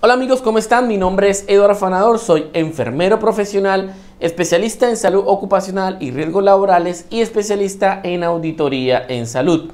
Hola amigos, ¿cómo están? Mi nombre es Eduardo Afanador, soy enfermero profesional, especialista en salud ocupacional y riesgos laborales y especialista en auditoría en salud.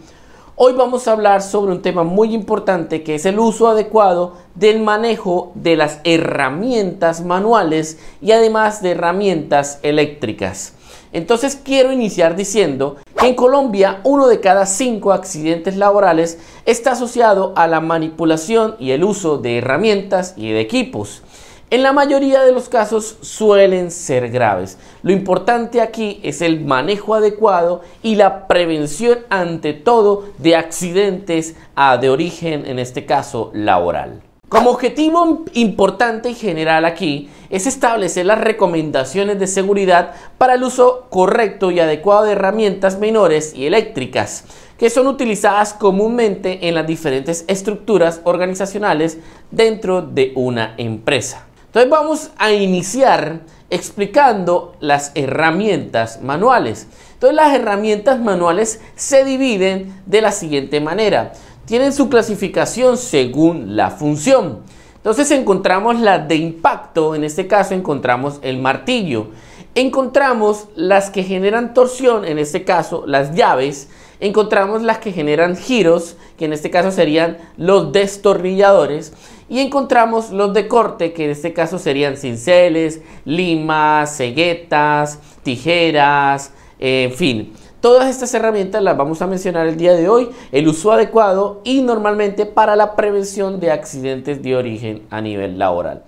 Hoy vamos a hablar sobre un tema muy importante que es el uso adecuado del manejo de las herramientas manuales y además de herramientas eléctricas. Entonces quiero iniciar diciendo que en Colombia 1 de cada 5 accidentes laborales está asociado a la manipulación y el uso de herramientas y de equipos. En la mayoría de los casos suelen ser graves. Lo importante aquí es el manejo adecuado y la prevención ante todo de accidentes de origen, en este caso laboral. Como objetivo importante y general aquí es establecer las recomendaciones de seguridad para el uso correcto y adecuado de herramientas menores y eléctricas que son utilizadas comúnmente en las diferentes estructuras organizacionales dentro de una empresa. Entonces vamos a iniciar explicando las herramientas manuales. Entonces las herramientas manuales se dividen de la siguiente manera. Tienen su clasificación según la función. Entonces encontramos las de impacto, en este caso encontramos el martillo. Encontramos las que generan torsión, en este caso las llaves. Encontramos las que generan giros, que en este caso serían los destornilladores. Y encontramos los de corte, que en este caso serían cinceles, limas, ceguetas, tijeras, en fin. Todas estas herramientas las vamos a mencionar el día de hoy, el uso adecuado y normalmente para la prevención de accidentes de origen a nivel laboral.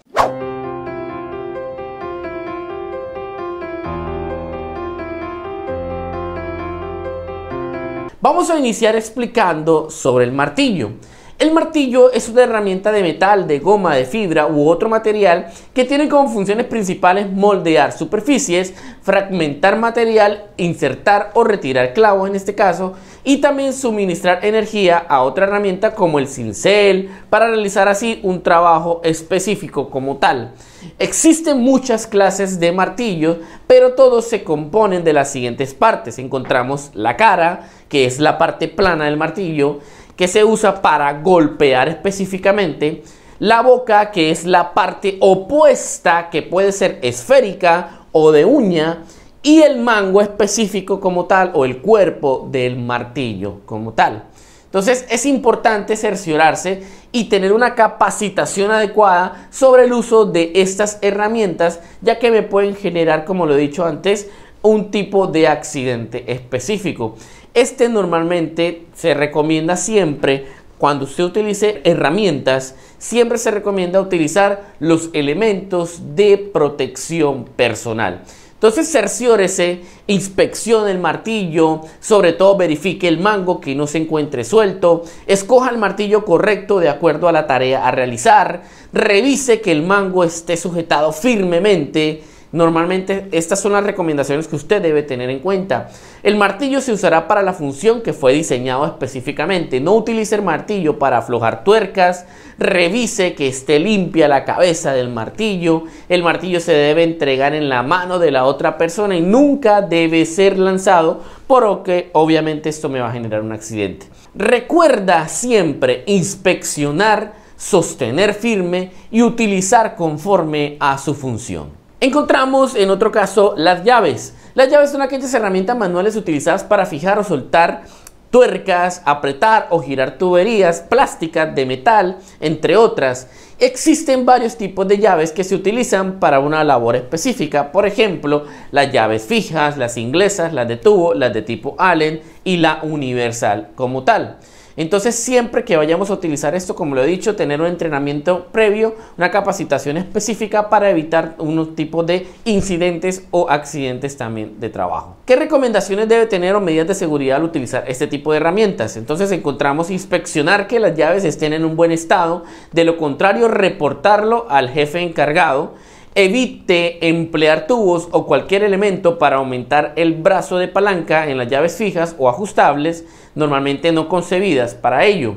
Vamos a iniciar explicando sobre el martillo. El martillo es una herramienta de metal, de goma, de fibra u otro material que tiene como funciones principales moldear superficies, fragmentar material, insertar o retirar clavos en este caso y también suministrar energía a otra herramienta como el cincel para realizar así un trabajo específico como tal. Existen muchas clases de martillos, pero todos se componen de las siguientes partes. Encontramos la cara, que es la parte plana del martillo, que se usa para golpear específicamente, la boca, que es la parte opuesta, que puede ser esférica o de uña, y el mango específico como tal, o el cuerpo del martillo como tal. Entonces es importante cerciorarse y tener una capacitación adecuada sobre el uso de estas herramientas, ya que me pueden generar, como lo he dicho antes, un tipo de accidente específico. Este normalmente se recomienda siempre, cuando usted utilice herramientas, siempre se recomienda utilizar los elementos de protección personal. Entonces cerciórese, inspeccione el martillo, sobre todo verifique el mango que no se encuentre suelto, escoja el martillo correcto de acuerdo a la tarea a realizar, revise que el mango esté sujetado firmemente. Normalmente estas son las recomendaciones que usted debe tener en cuenta. El martillo se usará para la función que fue diseñado específicamente. No utilice el martillo para aflojar tuercas. Revise que esté limpia la cabeza del martillo. El martillo se debe entregar en la mano de la otra persona y nunca debe ser lanzado, porque obviamente esto me va a generar un accidente. Recuerda siempre inspeccionar, sostener firme y utilizar conforme a su función. Encontramos en otro caso las llaves. Las llaves son aquellas herramientas manuales utilizadas para fijar o soltar tuercas, apretar o girar tuberías plásticas, de metal, entre otras. Existen varios tipos de llaves que se utilizan para una labor específica. Por ejemplo, las llaves fijas, las inglesas, las de tubo, las de tipo Allen y la universal como tal. Entonces siempre que vayamos a utilizar esto, como lo he dicho, tener un entrenamiento previo, una capacitación específica para evitar unos tipos de incidentes o accidentes también de trabajo. ¿Qué recomendaciones debe tener o medidas de seguridad al utilizar este tipo de herramientas? Entonces encontramos inspeccionar que las llaves estén en un buen estado, de lo contrario reportarlo al jefe encargado. Evite emplear tubos o cualquier elemento para aumentar el brazo de palanca en las llaves fijas o ajustables, normalmente no concebidas para ello.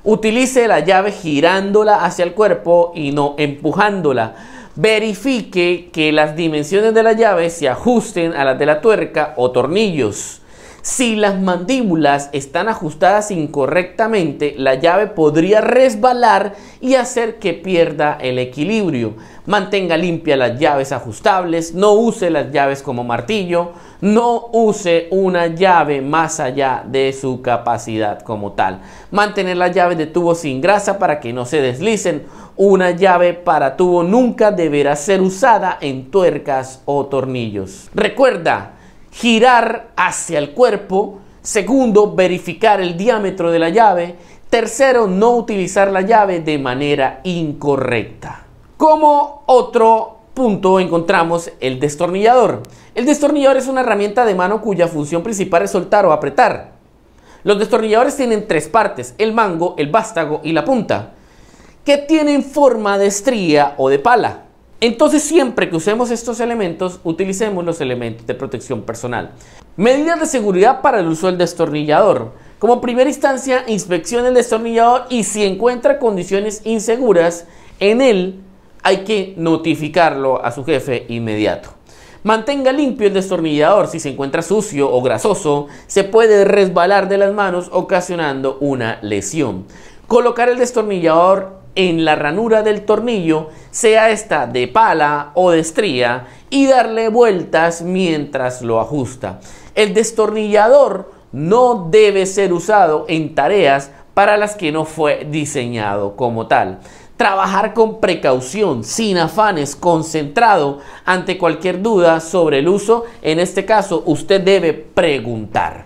Utilice la llave girándola hacia el cuerpo y no empujándola. Verifique que las dimensiones de la llave se ajusten a las de la tuerca o tornillos. Si las mandíbulas están ajustadas incorrectamente, la llave podría resbalar y hacer que pierda el equilibrio. Mantenga limpias las llaves ajustables, no use las llaves como martillo, no use una llave más allá de su capacidad como tal. Mantener las llaves de tubo sin grasa para que no se deslicen. Una llave para tubo nunca deberá ser usada en tuercas o tornillos. Recuerda, girar hacia el cuerpo. Segundo, verificar el diámetro de la llave. Tercero, no utilizar la llave de manera incorrecta. Como otro punto encontramos el destornillador. El destornillador es una herramienta de mano cuya función principal es soltar o apretar. Los destornilladores tienen tres partes: el mango, el vástago y la punta, que tienen forma de estría o de pala. Entonces, siempre que usemos estos elementos, utilicemos los elementos de protección personal. Medidas de seguridad para el uso del destornillador. Como primera instancia, inspeccione el destornillador y si encuentra condiciones inseguras en él, hay que notificarlo a su jefe inmediato. Mantenga limpio el destornillador. Si se encuentra sucio o grasoso, se puede resbalar de las manos ocasionando una lesión. Colocar el destornillador en la ranura del tornillo, sea esta de pala o de estría, y darle vueltas mientras lo ajusta. El destornillador no debe ser usado en tareas para las que no fue diseñado como tal. Trabajar con precaución, sin afanes, concentrado. Ante cualquier duda sobre el uso, en este caso, usted debe preguntar.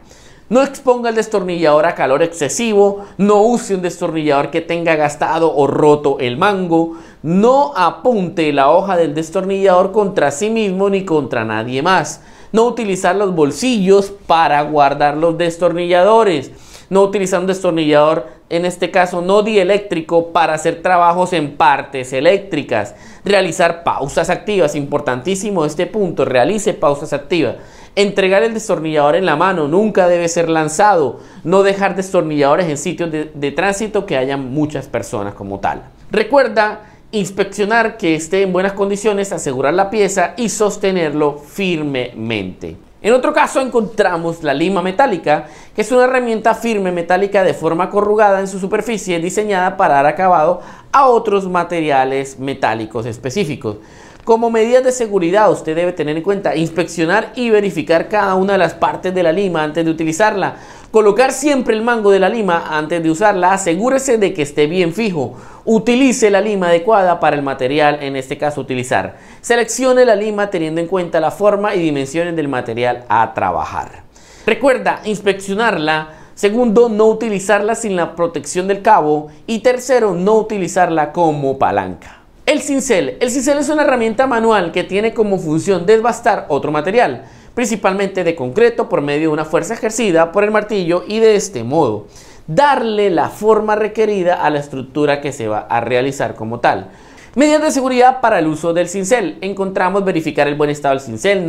No exponga el destornillador a calor excesivo, no use un destornillador que tenga gastado o roto el mango, no apunte la hoja del destornillador contra sí mismo ni contra nadie más. No utilizar los bolsillos para guardar los destornilladores. No utilizar un destornillador, en este caso no dieléctrico, para hacer trabajos en partes eléctricas. Realizar pausas activas, importantísimo este punto, realice pausas activas. Entregar el destornillador en la mano, nunca debe ser lanzado. No dejar destornilladores en sitios de tránsito que haya muchas personas como tal. Recuerda inspeccionar que esté en buenas condiciones, asegurar la pieza y sostenerlo firmemente. En otro caso encontramos la lima metálica, que es una herramienta firme metálica de forma corrugada en su superficie, diseñada para dar acabado a otros materiales metálicos específicos. Como medidas de seguridad, usted debe tener en cuenta inspeccionar y verificar cada una de las partes de la lima antes de utilizarla. Colocar siempre el mango de la lima antes de usarla. Asegúrese de que esté bien fijo. Utilice la lima adecuada para el material, en este caso utilizar. Seleccione la lima teniendo en cuenta la forma y dimensiones del material a trabajar. Recuerda inspeccionarla. Segundo, no utilizarla sin la protección del cabo. Y tercero, no utilizarla como palanca. El cincel. El cincel es una herramienta manual que tiene como función desbastar otro material, principalmente de concreto, por medio de una fuerza ejercida por el martillo y de este modo darle la forma requerida a la estructura que se va a realizar como tal. Medidas de seguridad para el uso del cincel. Encontramos verificar el buen estado del cincel,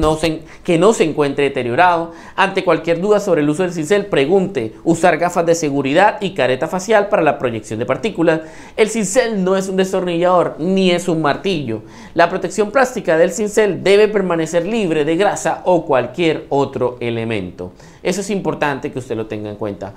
que no se encuentre deteriorado. Ante cualquier duda sobre el uso del cincel, pregunte. Usar gafas de seguridad y careta facial para la proyección de partículas. El cincel no es un destornillador ni es un martillo. La protección plástica del cincel debe permanecer libre de grasa o cualquier otro elemento. Eso es importante que usted lo tenga en cuenta.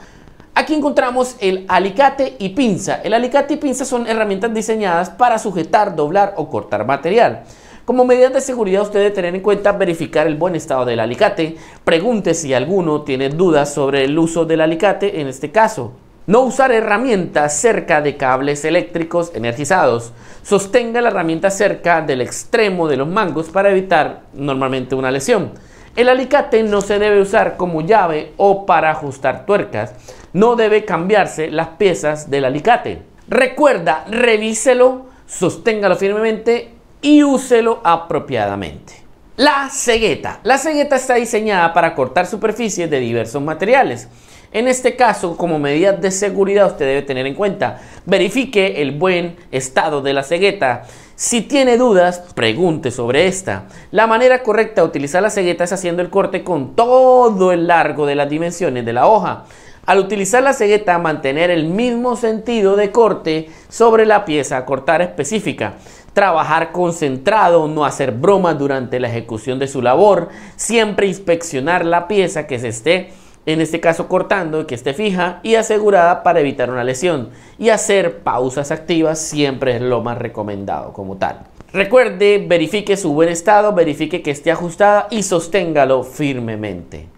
Aquí encontramos el alicate y pinza. El alicate y pinza son herramientas diseñadas para sujetar, doblar o cortar material. Como medidas de seguridad, usted debe tener en cuenta verificar el buen estado del alicate. Pregunte si alguno tiene dudas sobre el uso del alicate en este caso. No usar herramientas cerca de cables eléctricos energizados. Sostenga la herramienta cerca del extremo de los mangos para evitar normalmente una lesión. El alicate no se debe usar como llave o para ajustar tuercas. No debe cambiarse las piezas del alicate. Recuerda, revíselo, sosténgalo firmemente y úselo apropiadamente. La cegueta. La cegueta está diseñada para cortar superficies de diversos materiales. En este caso, como medidas de seguridad, usted debe tener en cuenta: verifique el buen estado de la cegueta. Si tiene dudas, pregunte sobre esta. La manera correcta de utilizar la cegueta es haciendo el corte con todo el largo de las dimensiones de la hoja. Al utilizar la cegueta, mantener el mismo sentido de corte sobre la pieza a cortar específica. Trabajar concentrado, no hacer bromas durante la ejecución de su labor. Siempre inspeccionar la pieza que se esté en este caso cortando, que esté fija y asegurada para evitar una lesión. Y hacer pausas activas siempre es lo más recomendado como tal. Recuerde, verifique su buen estado, verifique que esté ajustada y sosténgalo firmemente.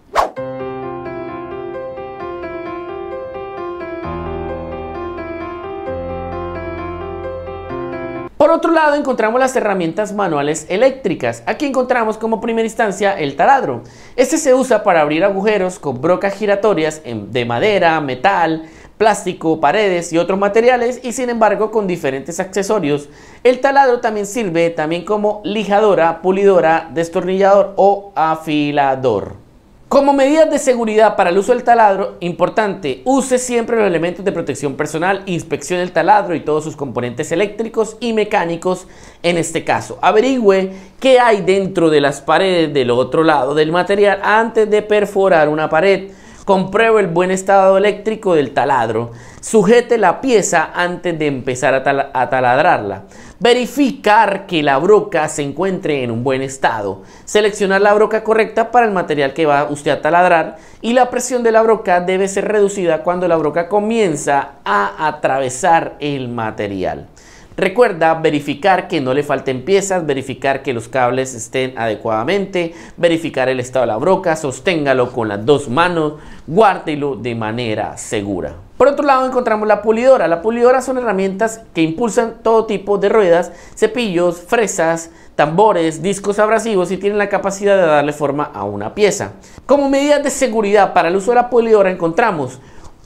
Por otro lado, encontramos las herramientas manuales eléctricas. Aquí encontramos como primera instancia el taladro. Este se usa para abrir agujeros con brocas giratorias de madera, metal, plástico, paredes y otros materiales, y sin embargo con diferentes accesorios. El taladro también sirve como lijadora, pulidora, destornillador o afilador. Como medidas de seguridad para el uso del taladro, importante, use siempre los elementos de protección personal, inspeccione el taladro y todos sus componentes eléctricos y mecánicos en este caso. Averigüe qué hay dentro de las paredes del otro lado del material antes de perforar una pared. Compruebe el buen estado eléctrico del taladro. Sujete la pieza antes de empezar a taladrarla. Verificar que la broca se encuentre en un buen estado. Seleccionar la broca correcta para el material que va usted a taladrar. Y la presión de la broca debe ser reducida cuando la broca comienza a atravesar el material. Recuerda verificar que no le falten piezas, verificar que los cables estén adecuadamente, verificar el estado de la broca, sosténgalo con las dos manos, guárdelo de manera segura. Por otro lado encontramos la pulidora. La pulidora son herramientas que impulsan todo tipo de ruedas, cepillos, fresas, tambores, discos abrasivos y tienen la capacidad de darle forma a una pieza. Como medidas de seguridad para el uso de la pulidora encontramos: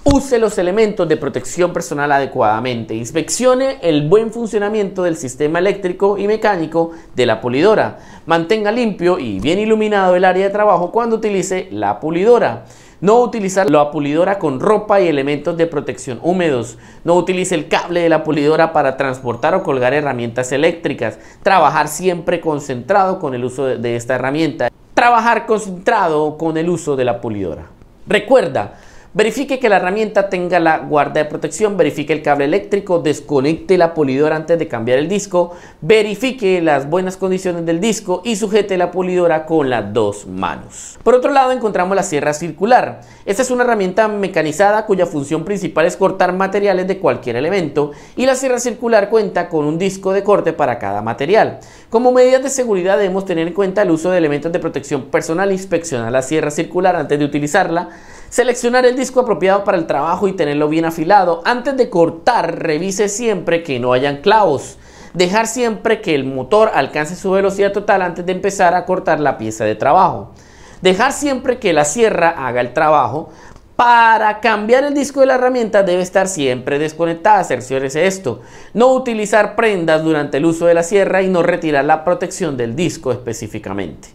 use los elementos de protección personal adecuadamente. Inspeccione el buen funcionamiento del sistema eléctrico y mecánico de la pulidora. Mantenga limpio y bien iluminado el área de trabajo cuando utilice la pulidora. No utilizar la pulidora con ropa y elementos de protección húmedos. No utilice el cable de la pulidora para transportar o colgar herramientas eléctricas. Trabajar siempre concentrado con el uso de esta herramienta. Trabajar concentrado con el uso de la pulidora. Recuerda, verifique que la herramienta tenga la guarda de protección, verifique el cable eléctrico, desconecte la pulidora antes de cambiar el disco, verifique las buenas condiciones del disco y sujete la pulidora con las dos manos. Por otro lado encontramos la sierra circular. Esta es una herramienta mecanizada cuya función principal es cortar materiales de cualquier elemento, y la sierra circular cuenta con un disco de corte para cada material. Como medidas de seguridad debemos tener en cuenta el uso de elementos de protección personal, inspeccionar la sierra circular antes de utilizarla, seleccionar el disco apropiado para el trabajo y tenerlo bien afilado. Antes de cortar, revise siempre que no hayan clavos. Dejar siempre que el motor alcance su velocidad total antes de empezar a cortar la pieza de trabajo. Dejar siempre que la sierra haga el trabajo. Para cambiar el disco de la herramienta debe estar siempre desconectada. Cerciórese esto. No utilizar prendas durante el uso de la sierra y no retirar la protección del disco específicamente.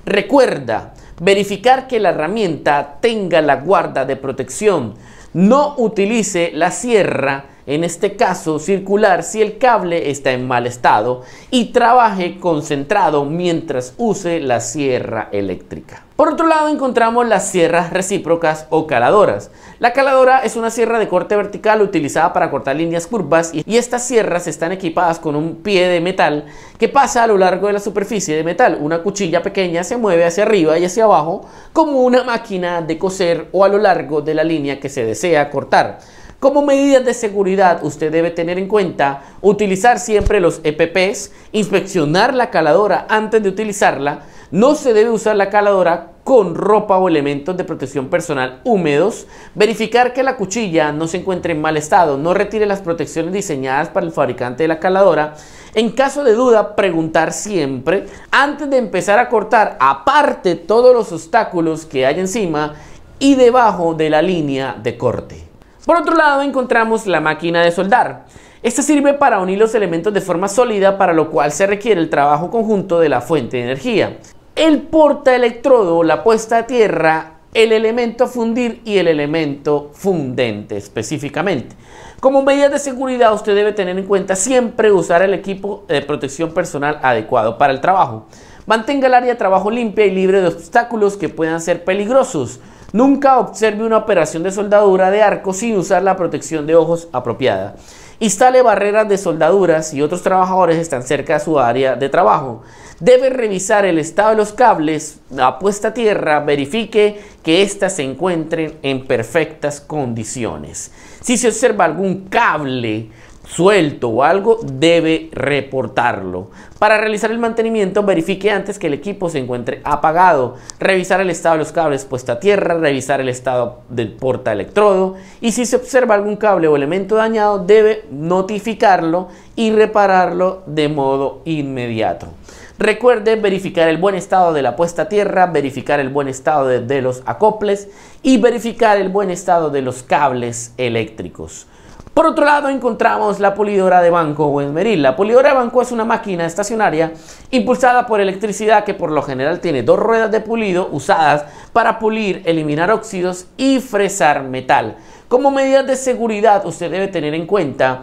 Recuerda verificar que la herramienta tenga la guarda de protección. No utilice la sierra, en este caso circular, si el cable está en mal estado, y trabaje concentrado mientras use la sierra eléctrica. Por otro lado encontramos las sierras recíprocas o caladoras. La caladora es una sierra de corte vertical utilizada para cortar líneas curvas, y estas sierras están equipadas con un pie de metal que pasa a lo largo de la superficie de metal. Una cuchilla pequeña se mueve hacia arriba y hacia abajo como una máquina de coser o a lo largo de la línea que se desea cortar. Como medidas de seguridad usted debe tener en cuenta utilizar siempre los EPPs, inspeccionar la caladora antes de utilizarla. No se debe usar la caladora con ropa o elementos de protección personal húmedos. Verificar que la cuchilla no se encuentre en mal estado. No retire las protecciones diseñadas para el fabricante de la caladora. En caso de duda, preguntar siempre antes de empezar a cortar. Aparte todos los obstáculos que hay encima y debajo de la línea de corte. Por otro lado encontramos la máquina de soldar. Esta sirve para unir los elementos de forma sólida, para lo cual se requiere el trabajo conjunto de la fuente de energía. El portaelectrodo, la puesta a tierra, el elemento a fundir y el elemento fundente específicamente. Como medidas de seguridad usted debe tener en cuenta siempre usar el equipo de protección personal adecuado para el trabajo. Mantenga el área de trabajo limpia y libre de obstáculos que puedan ser peligrosos. Nunca observe una operación de soldadura de arco sin usar la protección de ojos apropiada. Instale barreras de soldaduras si otros trabajadores están cerca de su área de trabajo. Debe revisar el estado de los cables, la puesta a tierra, verifique que éstas se encuentren en perfectas condiciones. Si se observa algún cable suelto o algo, debe reportarlo. Para realizar el mantenimiento, verifique antes que el equipo se encuentre apagado, revisar el estado de los cables puesta a tierra, revisar el estado del portaelectrodo, y si se observa algún cable o elemento dañado, debe notificarlo y repararlo de modo inmediato. Recuerde verificar el buen estado de la puesta a tierra, verificar el buen estado de los acoples y verificar el buen estado de los cables eléctricos. Por otro lado, encontramos la pulidora de banco o esmeril. La pulidora de banco es una máquina estacionaria impulsada por electricidad que por lo general tiene dos ruedas de pulido usadas para pulir, eliminar óxidos y fresar metal. Como medidas de seguridad, usted debe tener en cuenta: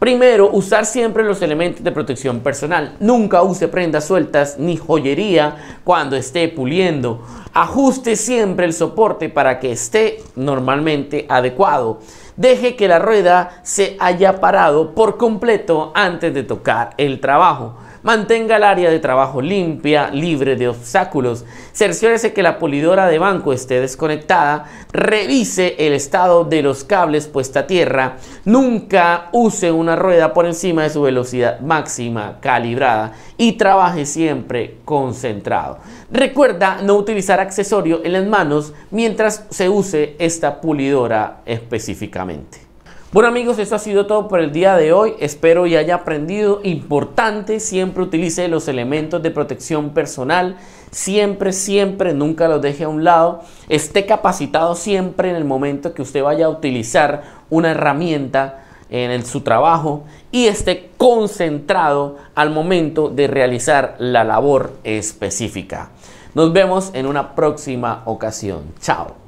primero, usar siempre los elementos de protección personal. Nunca use prendas sueltas ni joyería cuando esté puliendo. Ajuste siempre el soporte para que esté normalmente adecuado. Deje que la rueda se haya parado por completo antes de tocar el trabajo. Mantenga el área de trabajo limpia, libre de obstáculos. Cerciórese que la pulidora de banco esté desconectada. Revise el estado de los cables puesta a tierra. Nunca use una rueda por encima de su velocidad máxima calibrada y trabaje siempre concentrado. Recuerda no utilizar accesorio en las manos mientras se use esta pulidora específicamente. Bueno amigos, esto ha sido todo por el día de hoy. Espero y haya aprendido. Importante, siempre utilice los elementos de protección personal. Siempre, nunca los deje a un lado. Esté capacitado siempre en el momento que usted vaya a utilizar una herramienta en su trabajo y esté concentrado al momento de realizar la labor específica. Nos vemos en una próxima ocasión. Chao.